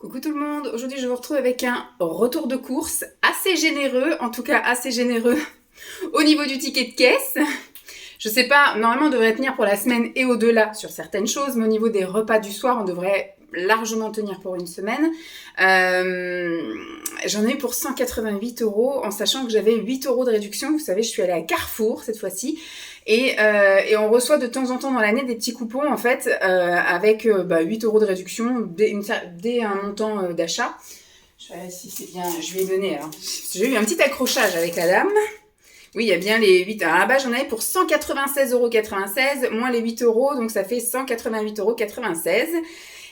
Coucou tout le monde, aujourd'hui je vous retrouve avec un retour de course assez généreux, en tout cas assez généreux au niveau du ticket de caisse. Je sais pas, normalement on devrait tenir pour la semaine et au-delà sur certaines choses, mais au niveau des repas du soir on devrait largement tenir pour une semaine. J'en ai eu pour 188 € en sachant que j'avais 8 € de réduction. Vous savez, je suis allée à Carrefour cette fois-ci. Et on reçoit de temps en temps dans l'année des petits coupons en fait avec 8 € de réduction dès un montant d'achat. Je vais voir si c'est bien, je vais donner. Alors. J'ai eu un petit accrochage avec la dame. Oui, il y a bien les 8. Alors là-bas, j'en avais pour 196,96 € moins les 8 €, donc ça fait 188,96 €.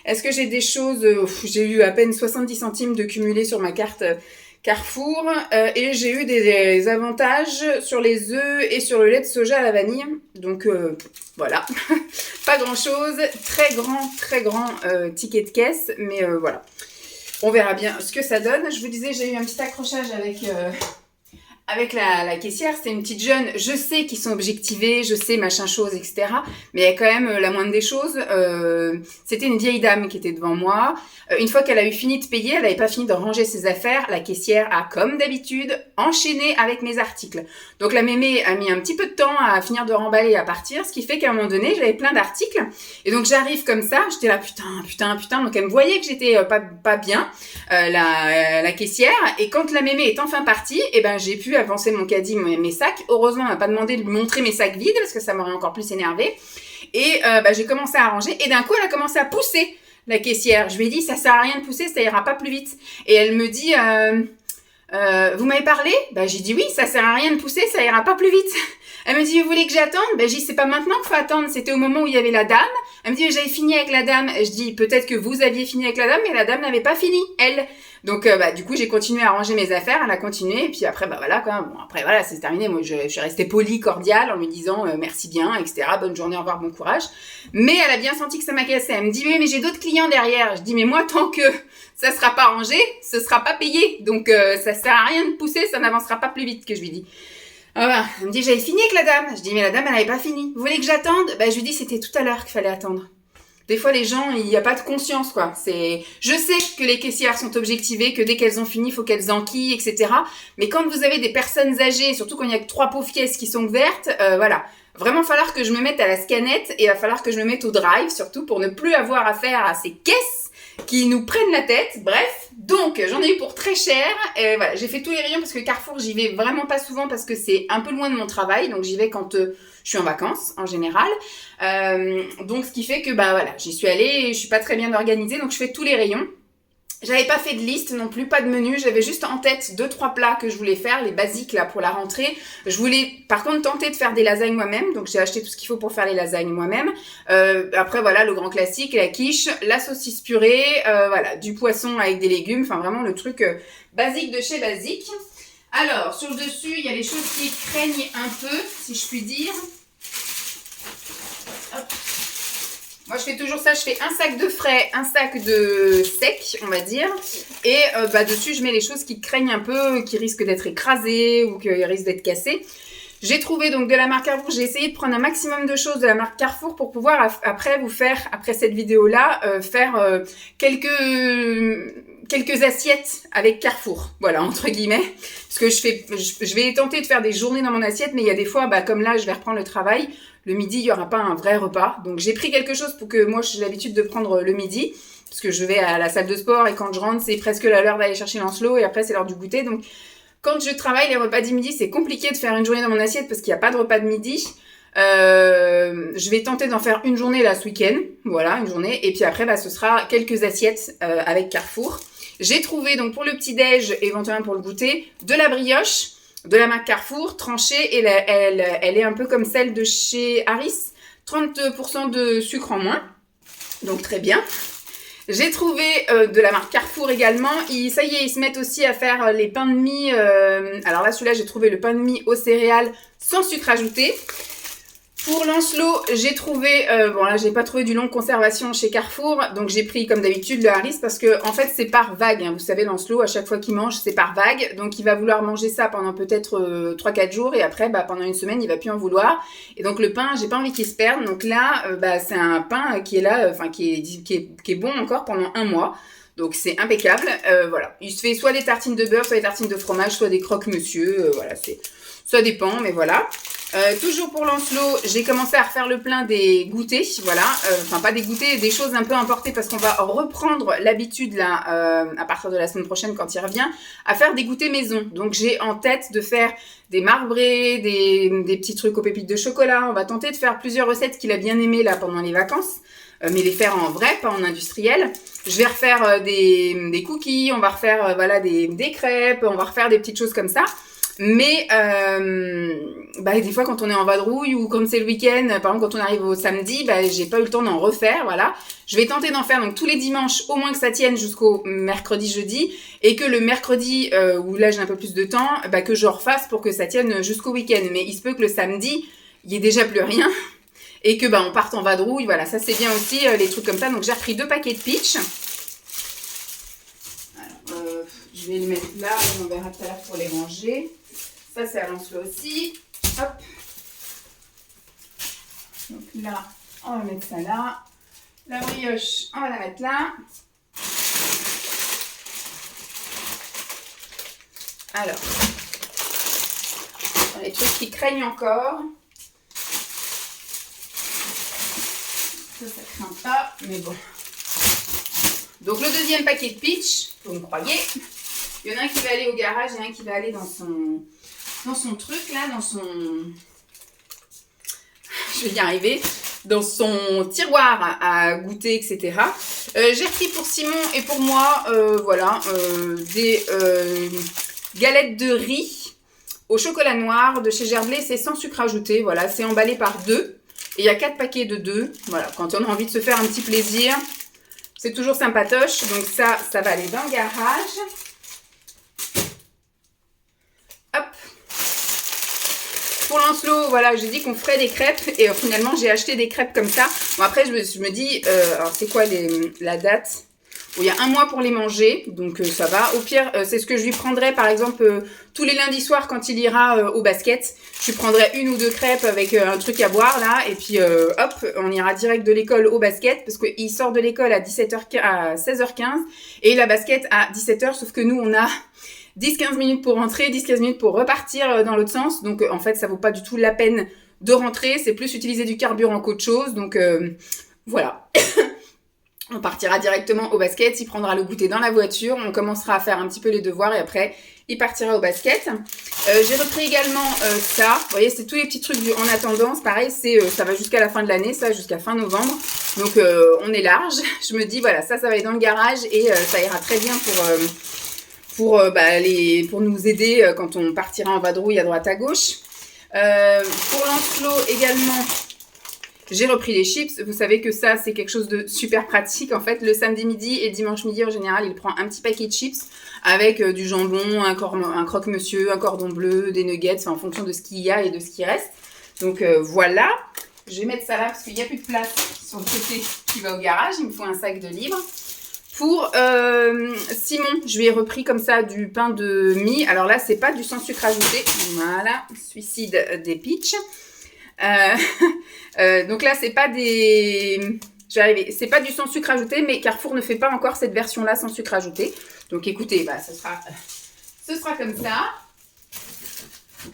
Est-ce que j'ai des choses... j'ai eu à peine 70 centimes de cumulé sur ma carte Carrefour et j'ai eu des avantages sur les œufs et sur le lait de soja à la vanille. Donc voilà, pas grand-chose. Très grand ticket de caisse, mais voilà. On verra bien ce que ça donne. Je vous disais, j'ai eu un petit accrochage avec la caissière. C'est une petite jeune, je sais qu'ils sont objectivés, je sais machin chose, etc. Mais il y a quand même la moindre des choses. C'était une vieille dame qui était devant moi. Une fois qu'elle a eu fini de payer, elle n'avait pas fini de ranger ses affaires. La caissière a, comme d'habitude, enchaîné avec mes articles. Donc la mémé a mis un petit peu de temps à finir de remballer et à partir, ce qui fait qu'à un moment donné, j'avais plein d'articles. Et donc j'arrive comme ça, j'étais là, putain. Donc elle me voyait que j'étais pas bien, la caissière. Et quand la mémé est enfin partie, eh ben j'ai pu avancer mon caddie, mes sacs. Heureusement, elle m'a pas demandé de lui montrer mes sacs vides parce que ça m'aurait encore plus énervé. Et j'ai commencé à ranger et d'un coup, elle a commencé à pousser la caissière. Je lui ai dit, ça sert à rien de pousser, ça ira pas plus vite. Et elle me dit, vous m'avez parlé ? J'ai dit oui, ça sert à rien de pousser, ça ira pas plus vite. Elle me dit, vous voulez que j'attende ? J'ai dit, c'est pas maintenant qu'il faut attendre, c'était au moment où il y avait la dame. Elle me dit, j'avais fini avec la dame. Je dis, peut-être que vous aviez fini avec la dame, mais la dame n'avait pas fini, elle. Donc, du coup, j'ai continué à ranger mes affaires, elle a continué, et puis après, voilà, quoi. Bon, après, voilà, c'est terminé. Moi, je suis restée polie, cordiale, en lui disant, merci bien, etc., bonne journée, au revoir, bon courage. Mais elle a bien senti que ça m'agaçait. Elle me dit, oui, mais j'ai d'autres clients derrière. Je dis, mais moi, tant que ça sera pas rangé, ce sera pas payé. Donc, ça sert à rien de pousser, ça n'avancera pas plus vite, que je lui dis. Voilà. Elle me dit, j'avais fini avec la dame. Je dis, mais la dame, elle n'avait pas fini. Vous voulez que j'attende ? Je lui dis, c'était tout à l'heure qu'il fallait attendre. Des fois, les gens, il n'y a pas de conscience, quoi. Je sais que les caissières sont objectivées, que dès qu'elles ont fini, il faut qu'elles enquillent, etc. Mais quand vous avez des personnes âgées, surtout quand il n'y a que 3 pauvres caisses qui sont ouvertes, voilà. Vraiment, il va falloir que je me mette à la scannette et il va falloir que je me mette au drive, surtout pour ne plus avoir affaire à ces caisses qui nous prennent la tête. Bref, donc j'en ai eu pour très cher. Et voilà, j'ai fait tous les rayons parce que Carrefour, j'y vais vraiment pas souvent parce que c'est un peu loin de mon travail. Donc j'y vais quand je suis en vacances en général. Donc ce qui fait que voilà, j'y suis allée et je suis pas très bien organisée, donc je fais tous les rayons. J'avais pas fait de liste non plus, pas de menu, j'avais juste en tête 2-3 plats que je voulais faire, les basiques là pour la rentrée. Je voulais par contre tenter de faire des lasagnes moi-même, donc j'ai acheté tout ce qu'il faut pour faire les lasagnes moi-même. Après voilà, le grand classique, la quiche, la saucisse purée, voilà, du poisson avec des légumes, enfin vraiment le truc basique de chez basique. Alors, sur le dessus, il y a les choses qui craignent un peu, si je puis dire. Hop. Moi, je fais toujours ça. Je fais un sac de frais, un sac de sec, on va dire. Et dessus, je mets les choses qui craignent un peu, qui risquent d'être écrasées ou qui risquent d'être cassées. J'ai trouvé donc de la marque Carrefour. J'ai essayé de prendre un maximum de choses de la marque Carrefour pour pouvoir après cette vidéo-là, faire quelques assiettes avec Carrefour, voilà, entre guillemets, parce que je vais tenter de faire des journées dans mon assiette, mais il y a des fois, comme là, je vais reprendre le travail, le midi, il n'y aura pas un vrai repas, donc j'ai pris quelque chose pour que moi, j'ai l'habitude de prendre le midi, parce que je vais à la salle de sport, et quand je rentre, c'est presque l'heure d'aller chercher Lancelot, et après, c'est l'heure du goûter, donc quand je travaille, les repas du midi, c'est compliqué de faire une journée dans mon assiette, parce qu'il n'y a pas de repas de midi. Je vais tenter d'en faire une journée là ce week-end, voilà, une journée, et puis après ce sera quelques assiettes avec Carrefour. J'ai trouvé donc pour le petit-déj, éventuellement pour le goûter, de la brioche de la marque Carrefour, tranchée, et elle est un peu comme celle de chez Harris, 30% de sucre en moins, donc très bien. J'ai trouvé de la marque Carrefour également. Ça y est, ils se mettent aussi à faire les pains de mie. Alors là, celui-là, j'ai trouvé le pain de mie aux céréales sans sucre ajouté. Pour Lancelot, j'ai trouvé, là j'ai pas trouvé du longue conservation chez Carrefour, donc j'ai pris comme d'habitude le Harris parce que en fait c'est par vague, hein. Vous savez Lancelot, à chaque fois qu'il mange c'est par vague, donc il va vouloir manger ça pendant peut-être 3-4 jours et après pendant une semaine il va plus en vouloir. Et donc le pain, j'ai pas envie qu'il se perde, donc là c'est un pain qui est là, qui est bon encore pendant un mois. Donc c'est impeccable. Voilà, il se fait soit des tartines de beurre, soit des tartines de fromage, soit des croque-monsieur. Voilà, ça dépend, mais voilà. Toujours pour Lancelot, j'ai commencé à refaire le plein des goûters, voilà. Enfin, pas des goûters, des choses un peu importées parce qu'on va reprendre l'habitude là, à partir de la semaine prochaine quand il revient, à faire des goûters maison. Donc j'ai en tête de faire des marbrés, des petits trucs aux pépites de chocolat. On va tenter de faire plusieurs recettes qu'il a bien aimées là pendant les vacances. Mais les faire en vrai, pas en industriel. Je vais refaire des cookies, on va refaire voilà des crêpes, on va refaire des petites choses comme ça. Mais des fois quand on est en vadrouille ou comme c'est le week-end, par exemple quand on arrive au samedi, j'ai pas eu le temps d'en refaire, voilà. Je vais tenter d'en faire donc tous les dimanches, au moins que ça tienne jusqu'au mercredi, jeudi, et que le mercredi où là j'ai un peu plus de temps, que je refasse pour que ça tienne jusqu'au week-end. Mais il se peut que le samedi, il y ait déjà plus rien. Et que on parte en vadrouille, voilà, ça c'est bien aussi, les trucs comme ça. Donc j'ai repris 2 paquets de pitch. Alors, je vais les mettre là, et on verra tout à l'heure pour les ranger. Ça c'est à Lancelot aussi. Hop. Donc là, on va mettre ça là. La brioche, on va la mettre là. Alors, les trucs qui craignent encore. Ça craint pas, mais bon. Donc le deuxième paquet de pitch, vous me croyez, il y en a un qui va aller au garage et un qui va aller dans son truc là, dans son... Je vais y arriver. Dans son tiroir à goûter, etc. J'ai repris pour Simon et pour moi, voilà, des galettes de riz au chocolat noir de chez Gerblay. C'est sans sucre ajouté, voilà, c'est emballé par 2. Et il y a 4 paquets de 2. Voilà, quand on a envie de se faire un petit plaisir, c'est toujours sympatoche. Donc ça va aller dans le garage. Hop. Pour Lancelot, voilà, j'ai dit qu'on ferait des crêpes. Et finalement, j'ai acheté des crêpes comme ça. Bon, après, je me dis, alors c'est quoi la date ? Bon, il y a 1 mois pour les manger, donc ça va. Au pire, c'est ce que je lui prendrais, par exemple, tous les lundis soirs quand il ira au basket. Je lui prendrai 1 ou 2 crêpes avec un truc à boire, là. Et puis, hop, on ira direct de l'école au basket, parce qu'il sort de l'école à 16h15, et la basket à 17h, sauf que nous, on a 10-15 minutes pour rentrer, 10-15 minutes pour repartir dans l'autre sens. Donc, en fait, ça vaut pas du tout la peine de rentrer. C'est plus utiliser du carburant qu'autre chose. Donc, voilà. On partira directement au basket, il prendra le goûter dans la voiture, on commencera à faire un petit peu les devoirs et après, il partira au basket. J'ai repris également ça, vous voyez, c'est tous les petits trucs en attendant, c'est pareil, ça va jusqu'à la fin de l'année, ça jusqu'à fin novembre, donc on est large. Je me dis, voilà, ça va aller dans le garage et ça ira très bien pour nous aider quand on partira en vadrouille à droite à gauche. Pour Lancelot également, j'ai repris les chips. Vous savez que ça, c'est quelque chose de super pratique. En fait, le samedi midi et dimanche midi, en général, il prend un petit paquet de chips avec du jambon, un croque-monsieur, un cordon bleu, des nuggets, en fonction de ce qu'il y a et de ce qui reste. Donc, voilà. Je vais mettre ça là parce qu'il n'y a plus de place sur le côté qui va au garage. Il me faut un sac de livres. Pour Simon, je lui ai repris comme ça du pain de mie. Alors là, c'est pas du sans sucre ajouté. Voilà, suicide des pitchs. Donc là, c'est pas c'est pas du sans sucre ajouté, mais Carrefour ne fait pas encore cette version-là sans sucre ajouté. Donc écoutez, ce sera comme ça.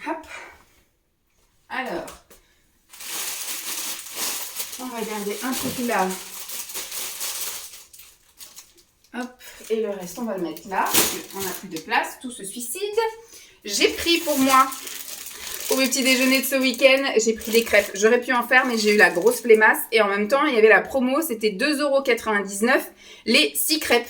Hop. Alors, on va garder un truc là. Hop, et le reste, on va le mettre là. On n'a plus de place, tout se suicide. J'ai pris pour moi, au petit déjeuner de ce week-end, j'ai pris des crêpes. J'aurais pu en faire, mais j'ai eu la grosse flemmasse. Et en même temps, il y avait la promo, c'était 2,99 € les 6 crêpes.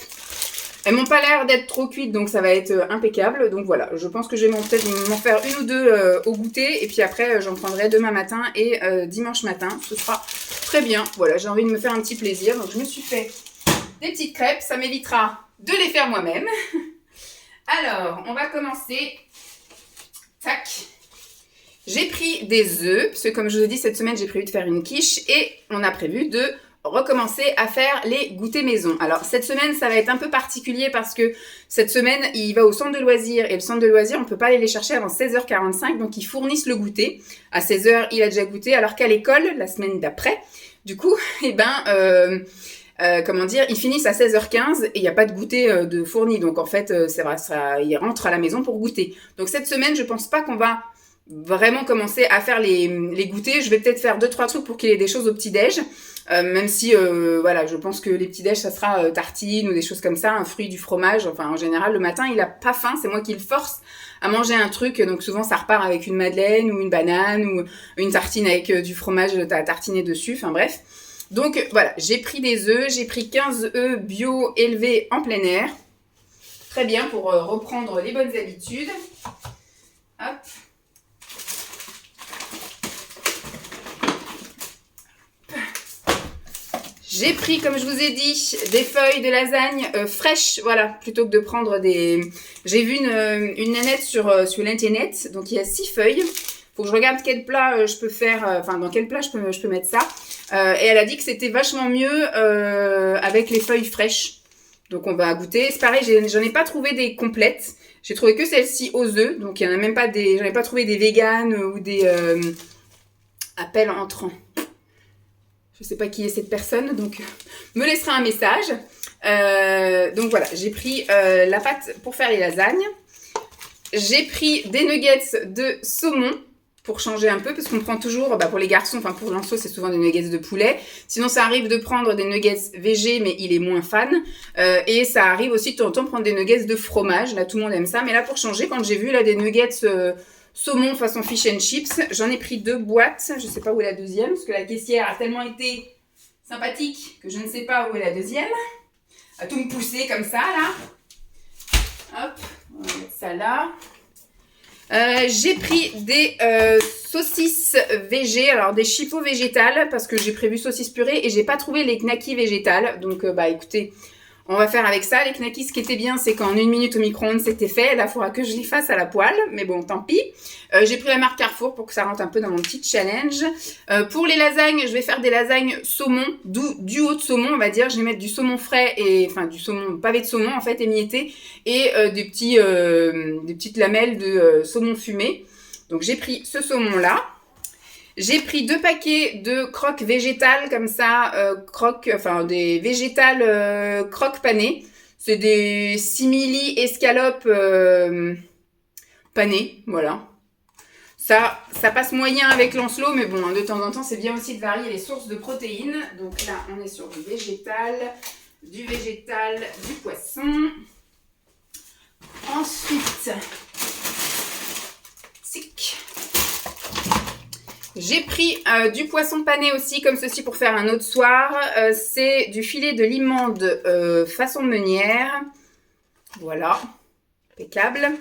Elles m'ont pas l'air d'être trop cuites, donc ça va être impeccable. Donc voilà, je pense que je vais peut-être m'en faire 1 ou 2 au goûter. Et puis après, j'en prendrai demain matin et dimanche matin. Ce sera très bien. Voilà, j'ai envie de me faire un petit plaisir. Donc je me suis fait des petites crêpes. Ça m'évitera de les faire moi-même. Alors, on va commencer. Tac. J'ai pris des œufs, parce que comme je vous ai dit, cette semaine, j'ai prévu de faire une quiche et on a prévu de recommencer à faire les goûters maison. Alors, cette semaine, ça va être un peu particulier parce que cette semaine, il va au centre de loisirs et le centre de loisirs, on ne peut pas aller les chercher avant 16h45, donc ils fournissent le goûter. À 16h, il a déjà goûté, alors qu'à l'école, la semaine d'après, du coup, comment dire, ils finissent à 16h15 et il n'y a pas de goûter de fourni. Donc en fait, c'est vrai, ils rentrent à la maison pour goûter. Donc cette semaine, je pense pas qu'on va vraiment commencer à faire les goûters. Je vais peut-être faire 2-3 trucs pour qu'il y ait des choses au petit-déj. Même si, voilà, je pense que les petits-déj, ça sera tartines ou des choses comme ça, un fruit, du fromage. Enfin, en général, le matin, il a pas faim. C'est moi qui le force à manger un truc. Donc souvent, ça repart avec une madeleine ou une banane ou une tartine avec du fromage à tartiner dessus. Enfin bref. Donc voilà, j'ai pris des œufs. J'ai pris 15 œufs bio élevés en plein air. Très bien pour reprendre les bonnes habitudes. Hop. J'ai pris, comme je vous ai dit, des feuilles de lasagne fraîches, voilà, plutôt que de prendre des... J'ai vu une nanette sur l'internet, donc il y a 6 feuilles. Faut que je regarde quel plat je peux faire, enfin dans quel plat je peux mettre ça. Et elle a dit que c'était vachement mieux avec les feuilles fraîches. Donc on va goûter. C'est pareil, j'en ai pas trouvé des complètes. J'ai trouvé que celle-ci aux œufs, donc il y en a même pas des... J'en ai pas trouvé des véganes ou des appels entrants. Je ne sais pas qui est cette personne, donc me laissera un message. Donc voilà, j'ai pris la pâte pour faire les lasagnes. J'ai pris des nuggets de saumon pour changer un peu, parce qu'on prend toujours, pour les garçons, enfin pour Lancelot, c'est souvent des nuggets de poulet. Sinon, ça arrive de prendre des nuggets végé, mais il est moins fan. Et ça arrive aussi de temps en temps de prendre des nuggets de fromage. Là, tout le monde aime ça. Mais là, pour changer, quand j'ai vu là des nuggets... saumon façon fish and chips. J'en ai pris 2 boîtes. Je ne sais pas où est la deuxième, parce que la caissière a tellement été sympathique que je ne sais pas où est la deuxième. À tout me pousser comme ça, là. Hop, on va mettre ça là. J'ai pris des saucisses végé, alors des chipots végétales, parce que j'ai prévu saucisses purées et j'ai pas trouvé les knackis végétales. Donc, écoutez... On va faire avec ça. Les knackis, ce qui était bien, c'est qu'en 1 minute au micro-ondes, c'était fait. Là, il faudra que je les fasse à la poêle. Mais bon, tant pis. J'ai pris la marque Carrefour pour que ça rentre un peu dans mon petit challenge. Pour les lasagnes, je vais faire des lasagnes saumon, du haut de saumon, on va dire. Je vais mettre du saumon frais et, enfin, du saumon, pavé de saumon, en fait, émietté. Et des petites lamelles de saumon fumé. Donc, j'ai pris ce saumon-là. J'ai pris 2 paquets de croques végétales comme ça, des végétales croques panées. C'est des simili escalopes panées, voilà. Ça passe moyen avec Lancelot, mais bon, de temps en temps, c'est bien aussi de varier les sources de protéines. Donc là, on est sur du végétal, du poisson. Ensuite, j'ai pris du poisson pané aussi, comme ceci, pour faire un autre soir. C'est du filet de limande façon meunière. Voilà, impeccable.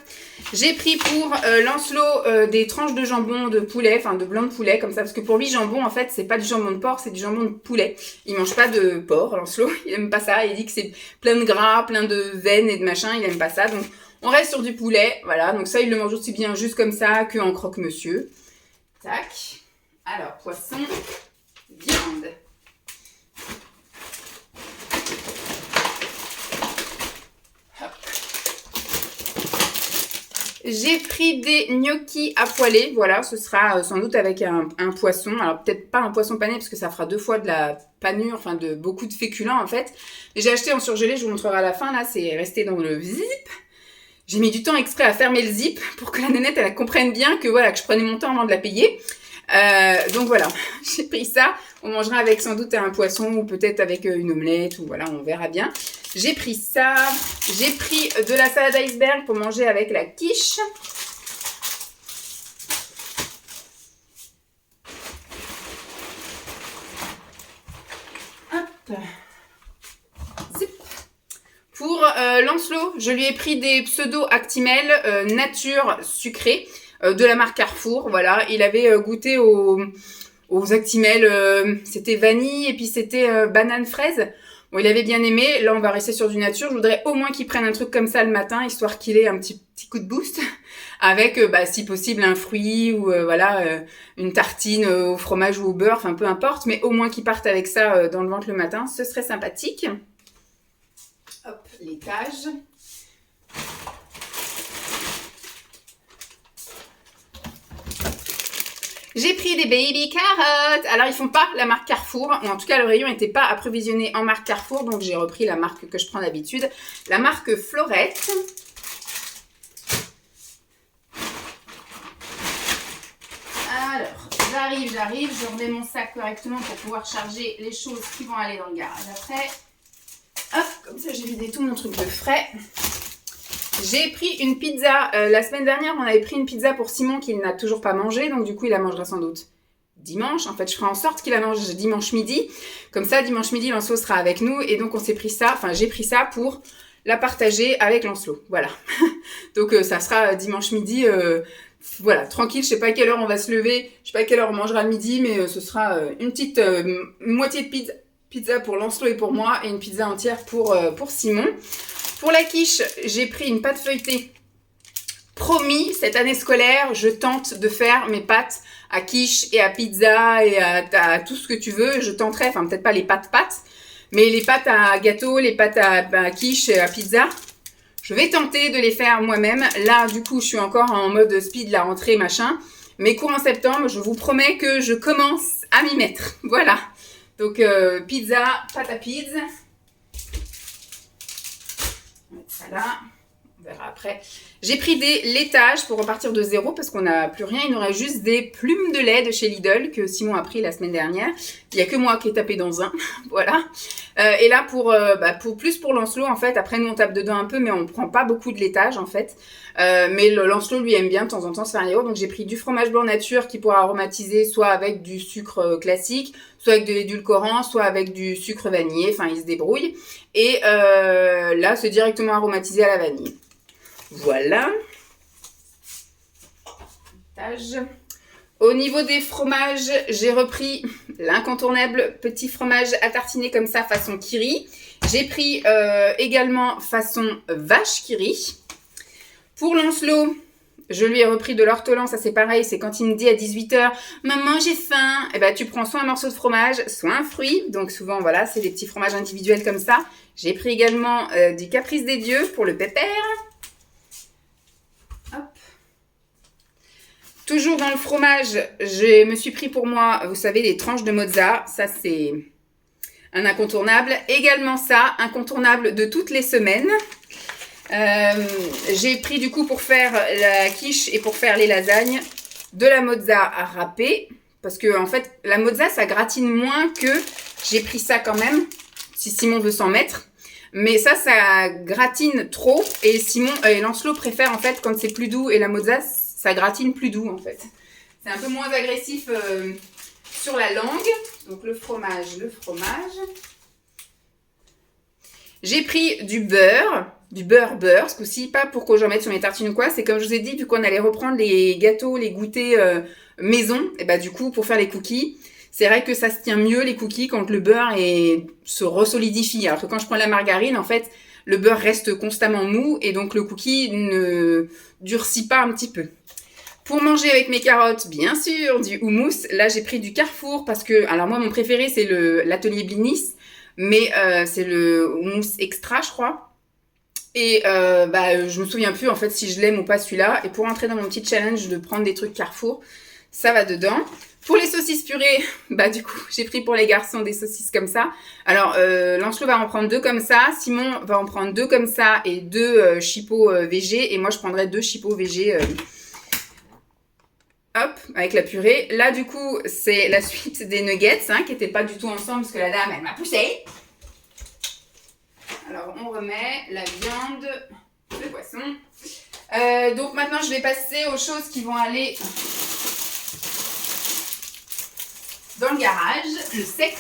J'ai pris pour Lancelot des tranches de jambon de poulet, enfin de blanc de poulet, comme ça. Parce que pour lui, jambon, en fait, c'est pas du jambon de porc, c'est du jambon de poulet. Il mange pas de porc, Lancelot. Il aime pas ça. Il dit que c'est plein de gras, plein de veines et de machin. Il aime pas ça. Donc, on reste sur du poulet. Voilà, donc ça, il le mange aussi bien juste comme ça qu'en croque-monsieur. Tac. Alors, poisson, viande. Hop. J'ai pris des gnocchis à poêler. Voilà, ce sera sans doute avec un poisson. Alors, peut-être pas un poisson pané, parce que ça fera 2 fois de la panure, enfin de beaucoup de féculents en fait. Mais j'ai acheté en surgelé, je vous montrerai à la fin. Là, c'est resté dans le zip. J'ai mis du temps exprès à fermer le zip pour que la nénette, elle comprenne bien que voilà, que je prenais mon temps avant de la payer. Donc voilà, j'ai pris ça. On mangera avec sans doute un poisson ou peut-être avec une omelette ou voilà, on verra bien. J'ai pris ça. J'ai pris de la salade iceberg pour manger avec la quiche. Hop. Zip. Pour Lancelot, je lui ai pris des pseudo-actimel nature sucrée. De la marque Carrefour, voilà. Il avait goûté aux Actimel, c'était vanille et puis c'était banane fraise. Bon, il avait bien aimé. Là, on va rester sur du nature. Je voudrais au moins qu'il prenne un truc comme ça le matin, histoire qu'il ait un petit coup de boost. Avec, si possible, un fruit ou une tartine au fromage ou au beurre, enfin peu importe. Mais au moins qu'il parte avec ça dans le ventre le matin, ce serait sympathique. Hop, l'étage. J'ai pris des baby carottes. Alors, ils font pas la marque Carrefour. Ou en tout cas, le rayon n'était pas approvisionné en marque Carrefour. Donc, j'ai repris la marque que je prends d'habitude. La marque Florette. Alors, j'arrive. Je remets mon sac correctement pour pouvoir charger les choses qui vont aller dans le garage après. Hop, comme ça, j'ai vidé tout mon truc de frais. J'ai pris une pizza. La semaine dernière, on avait pris une pizza pour Simon qu'il n'a toujours pas mangé. Donc, du coup, il la mangera sans doute dimanche. En fait, je ferai en sorte qu'il la mange dimanche midi. Comme ça, dimanche midi, Lancelot sera avec nous. Et donc, on s'est pris ça. Enfin, j'ai pris ça pour la partager avec Lancelot. Voilà. Donc, ça sera dimanche midi. Voilà, tranquille. Je sais pas à quelle heure on va se lever. Je sais pas à quelle heure on mangera le midi. Mais ce sera une petite moitié de pizza pour Lancelot et pour moi. Et une pizza entière pour Simon. Pour la quiche, j'ai pris une pâte feuilletée. Promis, cette année scolaire, je tente de faire mes pâtes à quiche et à pizza et à tout ce que tu veux. Je tenterai, enfin peut-être pas les pâtes, mais les pâtes à gâteau, les pâtes à quiche et à pizza. Je vais tenter de les faire moi-même. Là, du coup, je suis encore en mode speed, la rentrée, machin. Mais courant septembre, je vous promets que je commence à m'y mettre. Voilà. Donc, pizza, pâte à pizza. Ça là, on verra après. J'ai pris des laitages pour repartir de zéro parce qu'on n'a plus rien. Il nous reste juste des plumes de lait de chez Lidl que Simon a pris la semaine dernière. Il n'y a que moi qui ai tapé dans un. Voilà. Et là, pour Lancelot, en fait, après nous on tape dedans un peu, mais on ne prend pas beaucoup de laitage en fait. Mais Lancelot lui aime bien de temps en temps se faire un yaourt. Donc j'ai pris du fromage blanc nature qui pourra aromatiser soit avec du sucre classique, soit avec de l'édulcorant, soit avec du sucre vanillé. Enfin, il se débrouille. Et là, c'est directement aromatisé à la vanille. Voilà. Au niveau des fromages, j'ai repris l'incontournable petit fromage à tartiner comme ça façon Kiri. J'ai pris également façon vache Kiri. Pour Lancelot, je lui ai repris de l'ortolan, ça c'est pareil, c'est quand il me dit à 18h « Maman, j'ai faim !» Et ben tu prends soit un morceau de fromage, soit un fruit. Donc souvent, voilà, c'est des petits fromages individuels comme ça. J'ai pris également du Caprice des Dieux pour le pépère. Hop. Toujours dans le fromage, je me suis pris pour moi, vous savez, les tranches de mozza. Ça, c'est un incontournable. Également ça, incontournable de toutes les semaines. J'ai pris du coup pour faire la quiche et pour faire les lasagnes de la mozza râpée. Parce que en fait, la mozza, ça gratine moins que... J'ai pris ça quand même, si Simon veut s'en mettre. Mais ça gratine trop. Et Lancelot préfère en fait quand c'est plus doux. Et la mozza, ça gratine plus doux en fait. C'est un peu moins agressif sur la langue. Donc le fromage. J'ai pris du beurre ce coup-ci, pas pour que j'en mette sur mes tartines ou quoi. C'est comme je vous ai dit, vu qu'on allait reprendre les gâteaux, les goûters maison. Et bah du coup, pour faire les cookies, c'est vrai que ça se tient mieux les cookies quand le beurre se resolidifie. Alors que quand je prends la margarine, en fait, le beurre reste constamment mou et donc le cookie ne durcit pas un petit peu. Pour manger avec mes carottes, bien sûr, du houmous. Là, j'ai pris du Carrefour parce que... Alors moi, mon préféré, c'est l'atelier Blinis. Mais c'est le houmous extra, je crois. Et je me souviens plus, en fait, si je l'aime ou pas celui-là. Et pour entrer dans mon petit challenge de prendre des trucs Carrefour, ça va dedans. Pour les saucisses purées, du coup, j'ai pris pour les garçons des saucisses comme ça. Alors, Lancelot va en prendre 2 comme ça. Simon va en prendre 2 comme ça et 2 chipots VG. Et moi, je prendrai 2 chipots VG... Hop, avec la purée. Là, du coup, c'est la suite des nuggets, qui n'étaient pas du tout ensemble parce que la dame, elle m'a poussé. Alors, on remet la viande, le poisson. Donc, maintenant, je vais passer aux choses qui vont aller dans le garage. Le sec.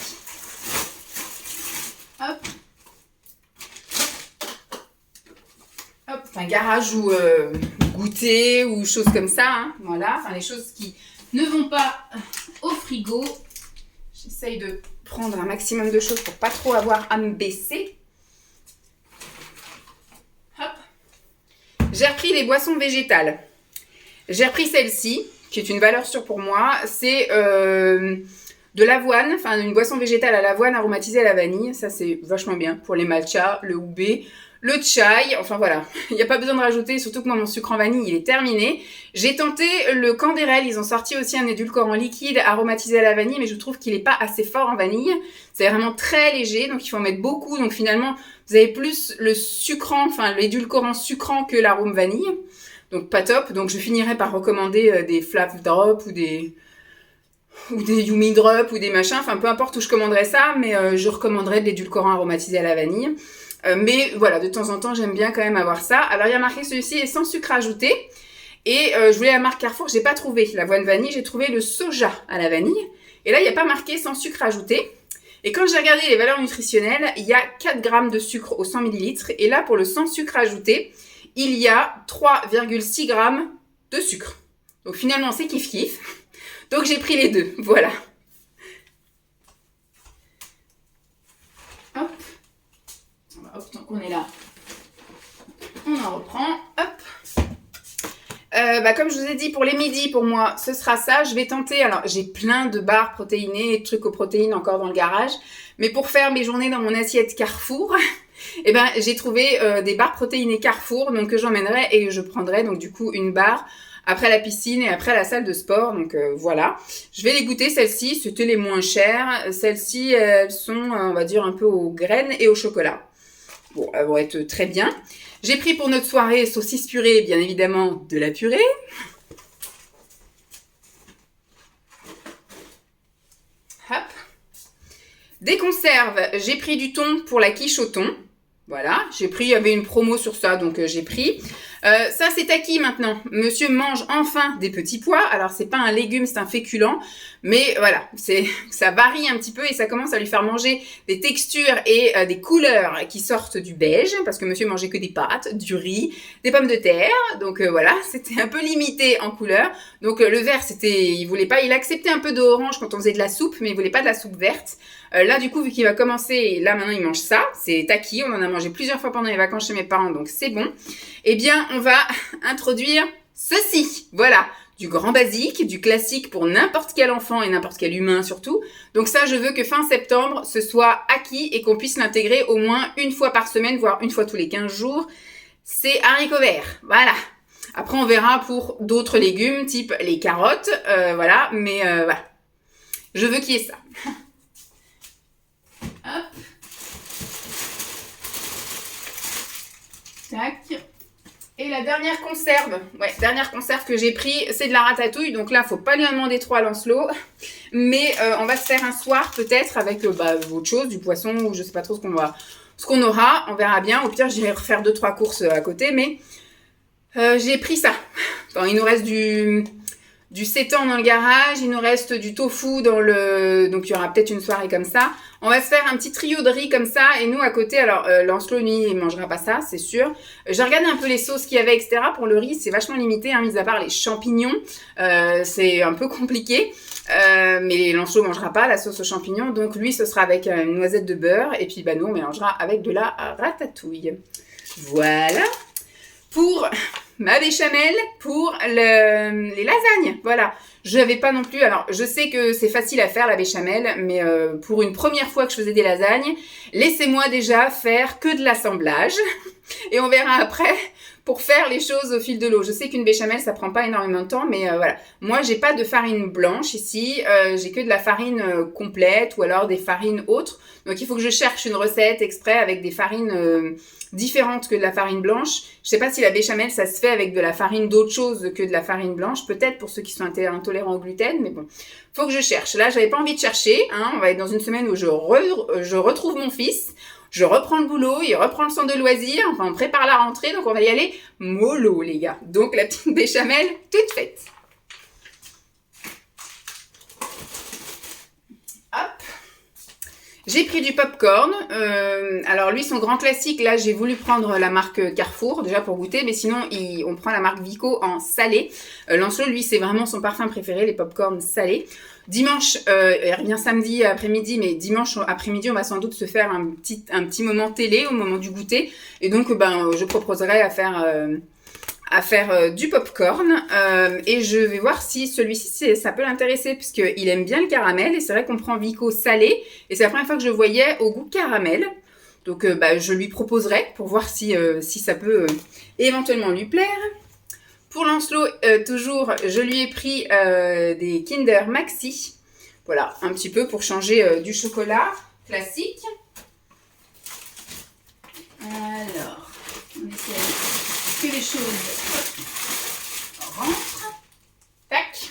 Hop. Hop, enfin, garage ou goûter ou choses comme ça, voilà, enfin les choses qui ne vont pas au frigo. J'essaye de prendre un maximum de choses pour pas trop avoir à me baisser. Hop. J'ai repris les boissons végétales. J'ai repris celle-ci, qui est une valeur sûre pour moi. C'est de l'avoine, enfin une boisson végétale à l'avoine aromatisée à la vanille. Ça, c'est vachement bien pour les matchas, le houbé. le chai, enfin voilà, il n'y a pas besoin de rajouter, surtout que moi mon sucre en vanille il est terminé. J'ai tenté le Candérel, ils ont sorti aussi un édulcorant liquide aromatisé à la vanille, mais je trouve qu'il n'est pas assez fort en vanille. C'est vraiment très léger, donc il faut en mettre beaucoup, donc finalement vous avez plus le sucrant, enfin l'édulcorant sucrant que l'arôme vanille. Donc pas top, donc je finirai par recommander des Flav Drop ou des Yumi Drop ou des machins, enfin peu importe où je commanderai ça, mais je recommanderais de l'édulcorant aromatisé à la vanille. Mais voilà, de temps en temps, j'aime bien quand même avoir ça. Alors, il y a marqué celui-ci est sans sucre ajouté. Et je voulais la marque Carrefour, j'ai pas trouvé l'avoine vanille, j'ai trouvé le soja à la vanille. Et là, il n'y a pas marqué sans sucre ajouté. Et quand j'ai regardé les valeurs nutritionnelles, il y a 4 grammes de sucre au 100 ml. Et là, pour le sans sucre ajouté, il y a 3,6 grammes de sucre. Donc finalement, c'est kiff-kiff. Donc j'ai pris les deux, voilà. Hop. Hop, tant qu'on est là, on en reprend. Hop. Comme je vous ai dit, pour les midis, pour moi, ce sera ça. Je vais tenter. Alors, j'ai plein de barres protéinées et de trucs aux protéines encore dans le garage. Mais pour faire mes journées dans mon assiette Carrefour, eh ben, j'ai trouvé des barres protéinées Carrefour, donc que j'emmènerai et je prendrai donc du coup une barre après la piscine et après la salle de sport. Donc voilà. Je vais les goûter, celles-ci. C'était les moins chères. Celles-ci, elles sont, on va dire, un peu aux graines et au chocolat. Bon, elles vont être très bien. J'ai pris pour notre soirée saucisse purée, bien évidemment, de la purée. Hop. Des conserves, j'ai pris du thon pour la quiche au thon. Voilà, j'ai pris, il y avait une promo sur ça, donc j'ai pris. Ça, c'est acquis maintenant. Monsieur mange enfin des petits pois. Alors, c'est pas un légume, c'est un féculent. Mais voilà, ça varie un petit peu et ça commence à lui faire manger des textures et des couleurs qui sortent du beige. Parce que monsieur mangeait que des pâtes, du riz, des pommes de terre. Donc voilà, c'était un peu limité en couleur. Donc le vert, il voulait pas, il acceptait un peu d'orange quand on faisait de la soupe, mais il voulait pas de la soupe verte. Là, du coup, vu qu'il va commencer, là maintenant il mange ça. C'est acquis, on en a mangé plusieurs fois pendant les vacances chez mes parents, donc c'est bon. Eh bien, on va introduire ceci. Voilà, du grand basique, du classique pour n'importe quel enfant et n'importe quel humain surtout. Donc ça, je veux que fin septembre, ce soit acquis et qu'on puisse l'intégrer au moins une fois par semaine, voire une fois tous les 15 jours. C'est haricots verts, voilà. Après, on verra pour d'autres légumes, type les carottes, voilà. Mais voilà, je veux qu'il y ait ça. Hop. Tac. Et la dernière conserve, dernière conserve que j'ai pris, c'est de la ratatouille. Donc là, faut pas lui en demander trop à Lancelot. Mais on va se faire un soir peut-être avec autre chose, du poisson ou je sais pas trop ce qu'on aura. On verra bien. Au pire, j'irai refaire 2-3 courses à côté. Mais j'ai pris ça. Bon, il nous reste du sétan dans le garage, il nous reste du tofu dans le... Donc il y aura peut-être une soirée comme ça. On va se faire un petit trio de riz comme ça. Et nous à côté, alors Lancelot, lui, il mangera pas ça, c'est sûr. J'ai regardé un peu les sauces qu'il y avait, etc. Pour le riz, c'est vachement limité, hein, mis à part les champignons. C'est un peu compliqué. Mais Lancelot mangera pas la sauce aux champignons. Donc lui, ce sera avec une noisette de beurre. Et puis nous, on mélangera avec de la ratatouille. Voilà. Pour ma béchamel, pour les lasagnes, voilà. Je n'avais pas non plus, alors je sais que c'est facile à faire la béchamel, mais pour une première fois que je faisais des lasagnes, laissez-moi déjà faire que de l'assemblage et on verra après pour faire les choses au fil de l'eau. Je sais qu'une béchamel, ça prend pas énormément de temps, mais voilà. Moi, j'ai pas de farine blanche ici, j'ai que de la farine complète ou alors des farines autres. Donc, il faut que je cherche une recette exprès avec des farines différentes que de la farine blanche. Je sais pas si la béchamel, ça se fait avec de la farine d'autre chose que de la farine blanche. Peut-être pour ceux qui sont intolérants au gluten, mais bon. Faut que je cherche. Là, j'avais pas envie de chercher, hein. On va être dans une semaine où je retrouve mon fils. Je reprends le boulot, il reprend le centre de loisirs, enfin on prépare la rentrée, donc on va y aller mollo les gars. Donc la petite béchamel toute faite. Hop. J'ai pris du popcorn. Alors lui, son grand classique, là j'ai voulu prendre la marque Carrefour déjà pour goûter, mais sinon on prend la marque Vico en salé. Lancelot, lui, c'est vraiment son parfum préféré, les popcorns salés. Dimanche, il revient samedi après-midi, mais dimanche après-midi, on va sans doute se faire un petit moment télé au moment du goûter. Et donc, je proposerai à faire du popcorn. Et je vais voir si celui-ci, ça peut l'intéresser, puisqu'il aime bien le caramel. Et c'est vrai qu'on prend Vico salé. Et c'est la première fois que je le voyais au goût caramel. Donc je lui proposerai pour voir si ça peut éventuellement lui plaire. Pour Lancelot, toujours, je lui ai pris des Kinder Maxi. Voilà, un petit peu pour changer du chocolat classique. Alors, on essaie que les choses rentrent. Tac.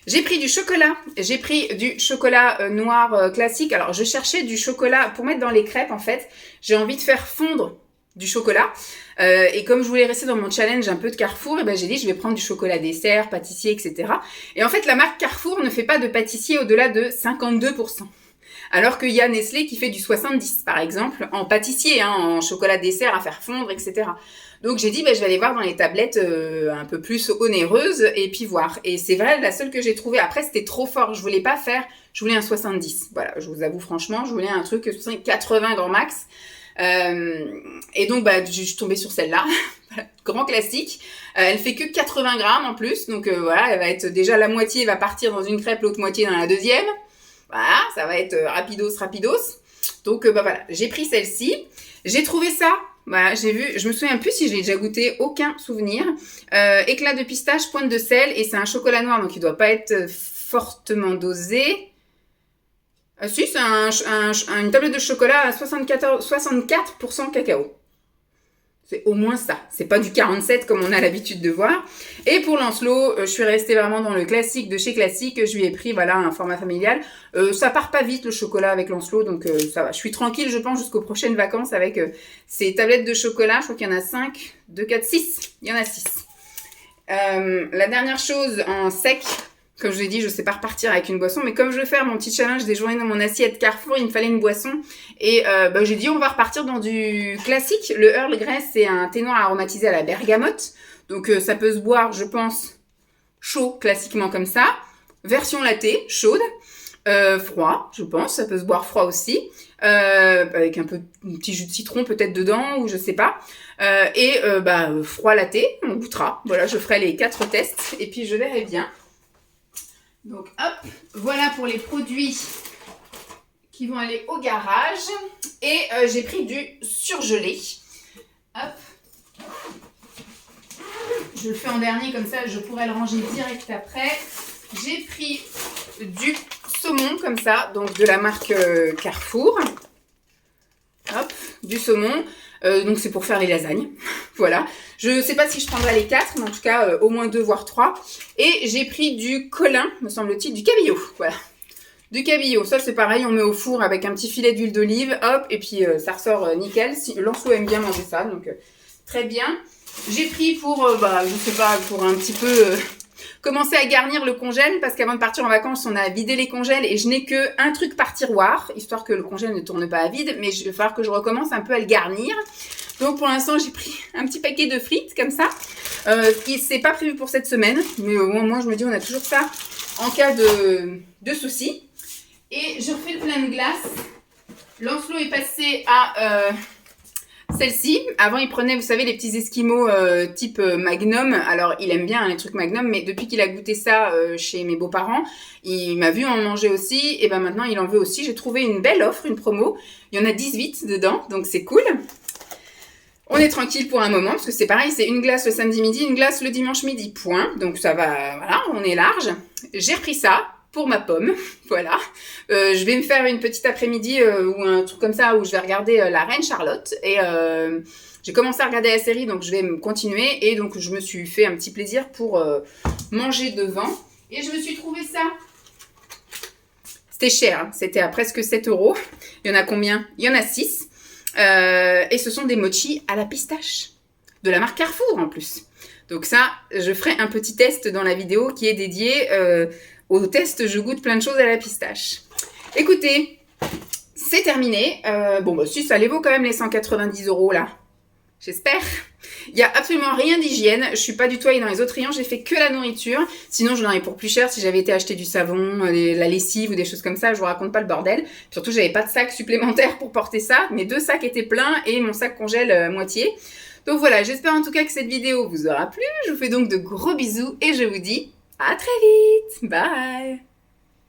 J'ai pris du chocolat. J'ai pris du chocolat noir classique. Alors, je cherchais du chocolat pour mettre dans les crêpes, en fait. J'ai envie de faire fondre du chocolat. Et comme je voulais rester dans mon challenge un peu de Carrefour, j'ai dit je vais prendre du chocolat dessert, pâtissier, etc. Et en fait, la marque Carrefour ne fait pas de pâtissier au-delà de 52%. Alors qu'il y a Nestlé qui fait du 70%, par exemple, en pâtissier, en chocolat dessert à faire fondre, etc. Donc j'ai dit, je vais aller voir dans les tablettes un peu plus onéreuses et puis voir. Et c'est vrai, la seule que j'ai trouvée, après c'était trop fort, je voulais pas faire, je voulais un 70. Voilà, je vous avoue franchement, je voulais un truc 80 grand max. Et donc je suis tombée sur celle-là, grand classique. Elle fait que 80 grammes en plus, donc voilà, elle va être déjà la moitié va partir dans une crêpe, l'autre moitié dans la deuxième. Voilà, ça va être rapidos. Donc voilà, j'ai pris celle-ci. J'ai trouvé ça, voilà, j'ai vu, je me souviens plus si je l'ai déjà goûté, aucun souvenir. Éclat de pistache, pointe de sel, et c'est un chocolat noir, donc il doit pas être fortement dosé. Si, c'est une tablette de chocolat à 64% cacao. C'est au moins ça. C'est pas du 47 comme on a l'habitude de voir. Et pour Lancelot, je suis restée vraiment dans le classique de chez Classique. Je lui ai pris voilà un format familial. Ça part pas vite le chocolat avec Lancelot, donc ça va. Je suis tranquille, je pense, jusqu'aux prochaines vacances avec ces tablettes de chocolat. Je crois qu'il y en a 5, 2, 4, 6. Il y en a 6. La dernière chose en sec, comme je vous ai dit, je ne sais pas repartir avec une boisson, mais comme je veux faire mon petit challenge des journées dans mon assiette Carrefour, il me fallait une boisson. Et j'ai dit, on va repartir dans du classique. Le Earl Grey, c'est un thé noir aromatisé à la bergamote. Donc ça peut se boire, je pense, chaud, classiquement comme ça. Version latte, chaude. Froid, je pense, ça peut se boire froid aussi. Avec un petit jus de citron peut-être dedans, ou je sais pas. Froid latte, on goûtera. Voilà, je ferai les 4 tests et puis je verrai bien. Donc hop, voilà pour les produits qui vont aller au garage. Et j'ai pris du surgelé. Hop. Je le fais en dernier, comme ça je pourrais le ranger direct après. J'ai pris du saumon comme ça, donc de la marque Carrefour. Hop, du saumon. Donc c'est pour faire les lasagnes. Voilà. Je ne sais pas si je prendrai les 4, mais en tout cas au moins 2 voire 3. Et j'ai pris du colin, me semble-t-il, du cabillaud. Voilà. Du cabillaud. Ça c'est pareil, on met au four avec un petit filet d'huile d'olive. Hop, et puis ça ressort nickel. Lancelot aime bien manger ça, donc très bien. J'ai pris pour, je sais pas, pour un petit peu... commencer à garnir le congèle, parce qu'avant de partir en vacances, on a vidé les congèles et je n'ai que un truc par tiroir, histoire que le congèle ne tourne pas à vide, mais il va falloir que je recommence un peu à le garnir. Donc pour l'instant, j'ai pris un petit paquet de frites comme ça, qui c'est pas prévu pour cette semaine, mais au moins je me dis on a toujours ça en cas de soucis. Et je refais le plein de glace. Lancelot est passé à... celle-ci, avant il prenait, vous savez, les petits esquimaux type Magnum. Alors il aime bien les trucs Magnum, mais depuis qu'il a goûté ça chez mes beaux-parents, il m'a vu en manger aussi, et maintenant il en veut aussi. J'ai trouvé une belle offre, une promo. Il y en a 18 dedans, donc c'est cool. On est tranquille pour un moment, parce que c'est pareil, c'est une glace le samedi midi, une glace le dimanche midi, point. Donc ça va, voilà, on est large. J'ai repris ça pour ma pomme, voilà. Je vais me faire une petite après-midi ou un truc comme ça où je vais regarder La Reine Charlotte. Et j'ai commencé à regarder la série, donc je vais me continuer. Et donc je me suis fait un petit plaisir pour manger devant. Et je me suis trouvé ça. C'était cher, hein. C'était à presque 7 €. Il y en a combien? Il y en a 6. Et ce sont des mochis à la pistache. De la marque Carrefour en plus. Donc ça, je ferai un petit test dans la vidéo qui est dédiée... au test, je goûte plein de choses à la pistache. Écoutez, c'est terminé. Si, ça les vaut quand même les 190 € là. J'espère. Il n'y a absolument rien d'hygiène. Je suis pas du tout allée dans les autres rayons. J'ai fait que la nourriture. Sinon, je l'en ai pour plus cher si j'avais été acheter du savon, la lessive ou des choses comme ça. Je vous raconte pas le bordel. Surtout, j'avais pas de sac supplémentaire pour porter ça. Mes 2 sacs étaient pleins et mon sac congèle à moitié. Donc voilà, j'espère en tout cas que cette vidéo vous aura plu. Je vous fais donc de gros bisous et je vous dis... à très vite. Bye.